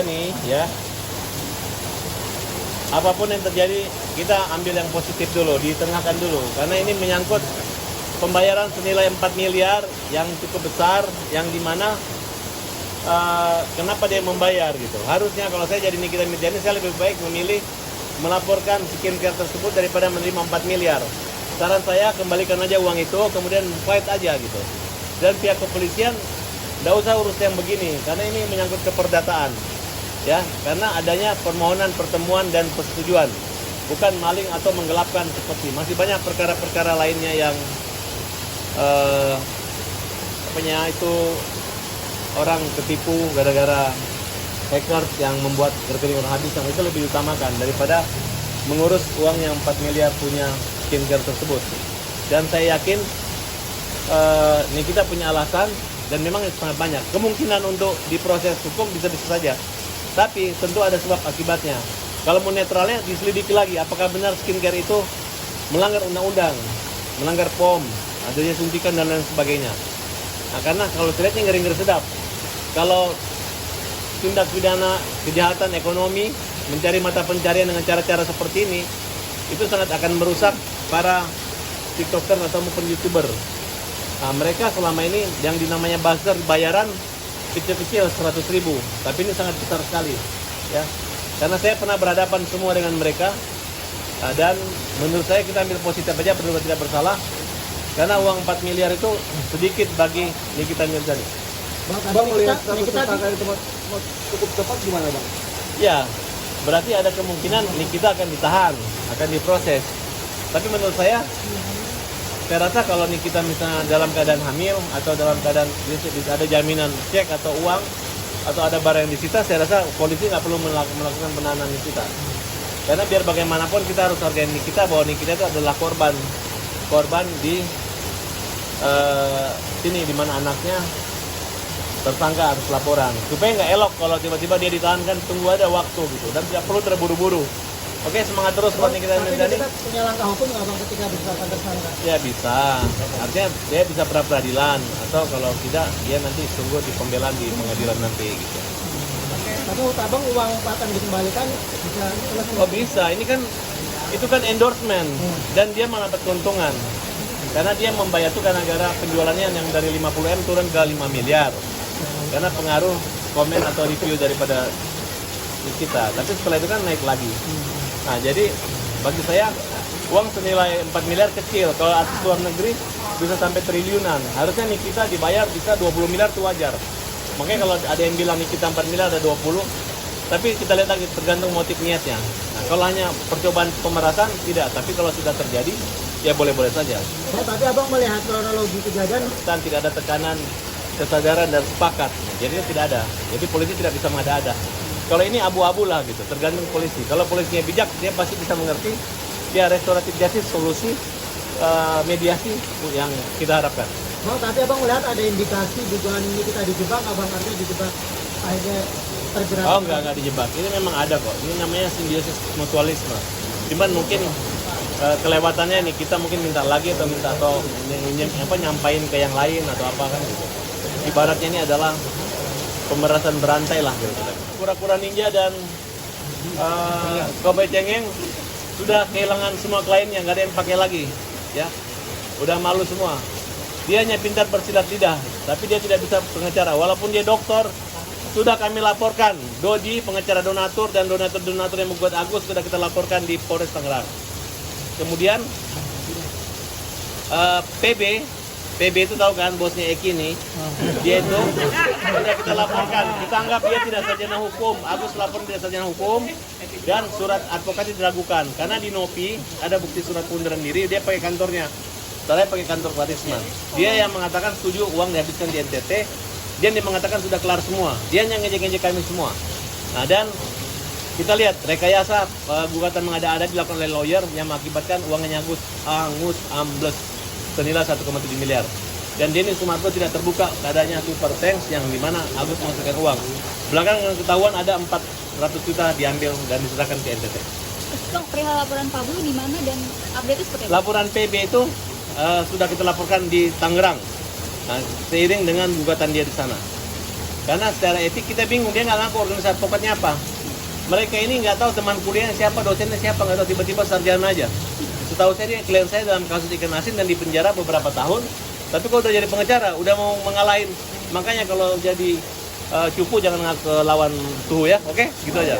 Nih ya, apapun yang terjadi kita ambil yang positif dulu, ditengahkan dulu, karena ini menyangkut pembayaran senilai 4 miliar yang cukup besar, yang dimana kenapa dia membayar gitu. Harusnya kalau saya jadi Nikita Mirzani, saya lebih baik memilih melaporkan skincare tersebut daripada menerima 4 miliar. Saran saya kembalikan aja uang itu, kemudian fight aja gitu. Dan pihak kepolisian tidak usah urus yang begini, karena ini menyangkut keperdataan. Ya, karena adanya permohonan pertemuan dan persetujuan, bukan maling atau menggelapkan seperti masih banyak perkara-perkara lainnya yang itu orang ketipu gara-gara hackers yang membuat rekening orang habis, yang itu lebih utamakan daripada mengurus uang yang 4 miliar punya skincare tersebut. Dan saya yakin ini kita punya alasan dan memang sangat banyak kemungkinan untuk diproses hukum, bisa-bisa saja. Tapi tentu ada sebab akibatnya. Kalau mau netralnya diselidiki lagi, apakah benar skincare itu melanggar undang-undang, melanggar POM, adanya suntikan dan lain sebagainya. Nah, karena kalau terlihatnya ngeri-ngeri sedap. Kalau tindak pidana kejahatan ekonomi mencari mata pencarian dengan cara-cara seperti ini, itu sangat akan merusak para tiktoker atau maupun youtuber. Nah, mereka selama ini yang dinamanya buzzer bayaran kecil-kecil 100.000, tapi ini sangat besar sekali ya, karena saya pernah berhadapan semua dengan mereka, dan menurut saya kita ambil positif aja, berdua tidak bersalah, karena uang 4 miliar itu sedikit bagi Nikita Mirzani. Bang, melihat status tersangka itu cukup cepat gimana Bang? Ya, berarti ada kemungkinan Nikita akan ditahan, akan diproses, tapi menurut saya rasa kalau Nikita misalnya dalam keadaan hamil atau dalam keadaan ada jaminan cek atau uang atau ada barang yang disita, saya rasa polisi nggak perlu melakukan penahanan Nikita. Karena biar bagaimanapun kita harus hargai Nikita, bahwa Nikita itu adalah korban di sini, di mana anaknya tersangka harus laporan. Supaya nggak elok kalau tiba-tiba dia ditahan, kan tunggu ada waktu gitu, dan tidak perlu terburu-buru. Oke, semangat terus buat Nikita Mirzani. Kita punya langkah hukum nggak Bang ketika ditetapkan tersangka? Ya bisa, artinya dia bisa pra peradilan, atau kalau tidak dia nanti tunggu di pembelaan di pengadilan nanti gitu. Tapi menurut Abang uang Pak yang dikembalikan bisa selesai? Oh bisa, ini kan itu kan endorsement dan dia mendapat keuntungan. Karena dia membayar itu karena gara penjualannya yang dari 50M turun ke 5 miliar. Karena pengaruh komen atau review daripada kita. Tapi setelah itu kan naik lagi. Nah, jadi bagi saya uang senilai 4 miliar kecil. Kalau artis luar negeri bisa sampai triliunan. Harusnya Nikita dibayar bisa 20 miliar itu wajar. Makanya kalau ada yang bilang Nikita 4 miliar ada 20, tapi kita lihat lagi tergantung motif niatnya. Nah, kalau hanya percobaan pemerasan tidak, tapi kalau sudah terjadi ya boleh-boleh saja. Oh, tapi Abang melihat kronologi kejadian Dan tidak ada tekanan, kesadaran dan sepakat. Jadi tidak ada. Jadi polisi tidak bisa mengada-ada. Kalau ini abu-abu lah gitu, tergantung polisi. Kalau polisinya bijak, dia pasti bisa mengerti. Ya, restoratif justice, solusi, mediasi yang kita harapkan. Oh, tapi Abang melihat ada indikasi dugaan ini kita dijebak, Abang artinya dijebak akhirnya terjerat. Oh enggak dijebak. Ini memang ada kok. Ini namanya simbiosis mutualisme. Cuman mungkin kelewatannya nih, kita mungkin minta lagi atau nyampain ke yang lain atau apa kan gitu. Ibaratnya ini adalah pemerasan berantai lah gitu. Kura-kura ninja dan Cowboy Cengeng sudah kehilangan semua kliennya, nggak ada yang pakai lagi, ya. Udah malu semua. Dia hanya pintar bersilat lidah, tapi dia tidak bisa pengacara. Walaupun dia dokter, sudah kami laporkan. Dodi, pengacara donatur, dan donatur-donatur yang membuat Agus sudah kita laporkan di Polres Tangerang. Kemudian PB itu tahu kan, bosnya Eki nih, dia itu sudah kita laporkan. Kita anggap dia tidak sarjana hukum. Agus lapor tidak sarjana hukum, dan surat advokasi diragukan karena di Nopi ada bukti surat pengunduran diri. Dia pakai kantornya, saya pakai kantor Pak Risman. Dia yang mengatakan setuju uang dihabiskan di NTT. Dia yang mengatakan sudah kelar semua. Dia yang ngejek-ngejek kami semua. Nah, dan kita lihat rekayasa gugatan mengada-ada dilakukan oleh lawyer yang mengakibatkan uangnya hangus ambles senilai 1,7 miliar. Dan Denny Sumargo tidak terbuka keadaannya super thanks yang dimana Agus menghasilkan uang. Belakangan ketahuan ada 400 juta diambil dan diserahkan ke NTT. Bang, perihal laporan Pak Bulu di mana dan update seperti apa? Laporan PB itu sudah kita laporkan di Tangerang, nah, seiring dengan gugatan dia di sana. Karena secara etik kita bingung, dia nggak ngaku organisasi advokatnya apa. Mereka ini nggak tahu teman kuliahnya siapa, dosennya siapa, nggak tahu, tiba-tiba sarjana aja. Setahu saya dia klien saya dalam kasus ikan asin dan dipenjara beberapa tahun. Tapi kalau udah jadi pengacara, udah mau mengalahin. Makanya kalau jadi cupu jangan ngaku lawan tuh ya, oke? Gitu aja.